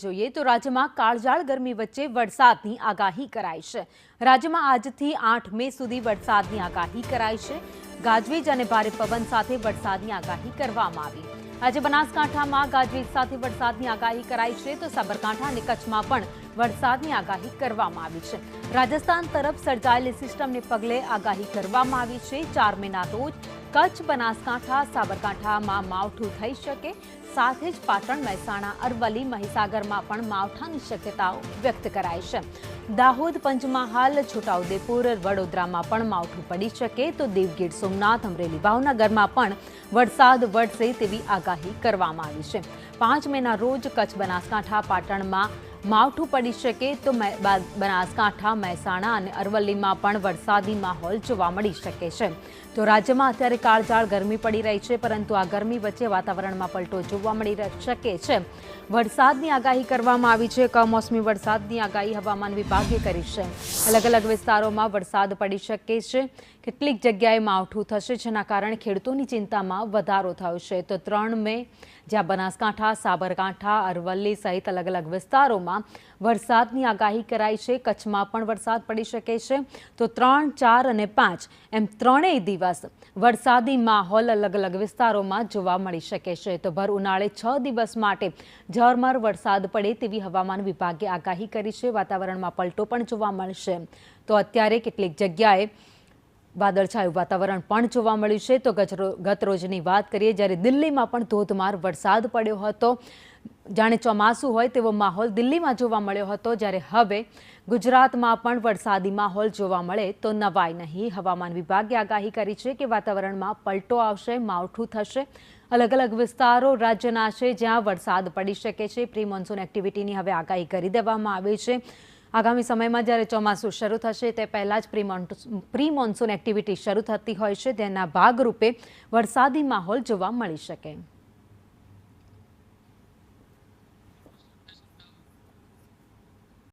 જોઈએ તો રાજ્યમાં કાળઝાળ ગરમી વચ્ચે વરસાદની આગાહી કરાઈ છે। રાજ્યમાં આજથી 8 મે સુધી વરસાદની આગાહી કરાઈ છે। ગાજવીજ અને ભારે પવન સાથે વરસાદની આગાહી કરવામાં આવી। આજે બનાસકાંઠામાં ગાજવીજ સાથે વરસાદની આગાહી કરાઈ છે તો સાબરકાંઠા અને કચ્છમાં પણ વરસાદની આગાહી કરવામાં આવી છે। રાજસ્થાન તરફ સર્જાયેલી સિસ્ટમને પગલે આગાહી કરવામાં આવી છે। 4 મેના રોજ કચ્છ, બનાસકાંઠા, સાબરકાંઠામાં માવઠું થઈ શકે, સાથે જ પાટણ, મહેસાણા, અરવલ્લી, મહીસાગરમાં પણ માવઠાની શક્યતાઓ વ્યક્ત કરાઈ છે। દાહોદ, પંચમહાલ, છોટાઉદેપુર, વડોદરામાં પણ માવઠું પડી શકે તો દીવ, ગીર સોમનાથ, અમરેલી, ભાવનગરમાં પણ વરસાદ વરસે તેવી આગાહી કરવામાં આવી છે। 5 મેના રોજ કચ્છ, બનાસકાંઠા, પાટણમાં માવઠું પડી શકે તો બનાસકાંઠા, મહેસાણા અને અરવલ્લીમાં પણ વરસાદી માહોલ જોવા મળી શકે છે। તો રાજ્યમાં અત્યારે કાળઝાળ ગરમી પડી રહી છે, પરંતુ આ ગરમી વચ્ચે વાતાવરણમાં પલટો જોવા મળી શકે છે। વરસાદની આગાહી કરવામાં આવી છે। કમોસમી વરસાદની આગાહી હવામાન વિભાગે કરી છે। અલગ અલગ વિસ્તારોમાં વરસાદ પડી શકે છે। કેટલીક જગ્યાએ માવઠું થશે, જેના કારણે ખેડૂતોની ચિંતામાં વધારો થયો છે। તો 3 મે જ્યાં બનાસકાંઠા, સાબરકાંઠા, અરવલ્લી સહિત અલગ અલગ વિસ્તારોમાં વરસાદની આગાહી કરાઈ છે। કચ્છમાં પણ વરસાદ પડી શકે છે। તો 3, 4 અને 5 એમ ત્રણેય દિવસ વરસાદી માહોલ અલગ અલગ વિસ્તારોમાં જોવા મળી શકે છે। તો ભર ઉનાળે 6 દિવસ માટે ઝરમર વરસાદ પડે તેવી હવામાન વિભાગે આગાહી કરી છે। વાતાવરણમાં પલટો પણ જોવા મળશે। તો અત્યારે કેટલીક જગ્યાએ વાદળછાયું વાતાવરણ પણ જોવા મળ્યું છે। તો ગત રોજની વાત કરીએ, જ્યારે દિલ્હીમાં પણ ધોધમાર વરસાદ પડ્યો હતો, જાણે ચોમાસું હોય તેવો માહોલ દિલ્હીમાં જોવા મળ્યો હતો, જ્યારે હવે ગુજરાતમાં પણ વરસાદી માહોલ જોવા મળે તો નવાઈ નહીં। હવામાન વિભાગે આગાહી કરી છે કે વાતાવરણમાં પલટો આવશે, માવઠું થશે। અલગ અલગ વિસ્તારો રાજ્યના છે જ્યાં વરસાદ પડી શકે છે। પ્રી મોન્સૂન એક્ટિવિટીની હવે આગાહી કરી દેવામાં આવી છે। આગામી સમયમાં જ્યારે ચોમાસું શરૂ થશે તે પહેલાં જ પ્રી મોન્સૂન એક્ટિવિટી શરૂ થતી હોય છે, તેના ભાગરૂપે વરસાદી માહોલ જોવા મળી શકે।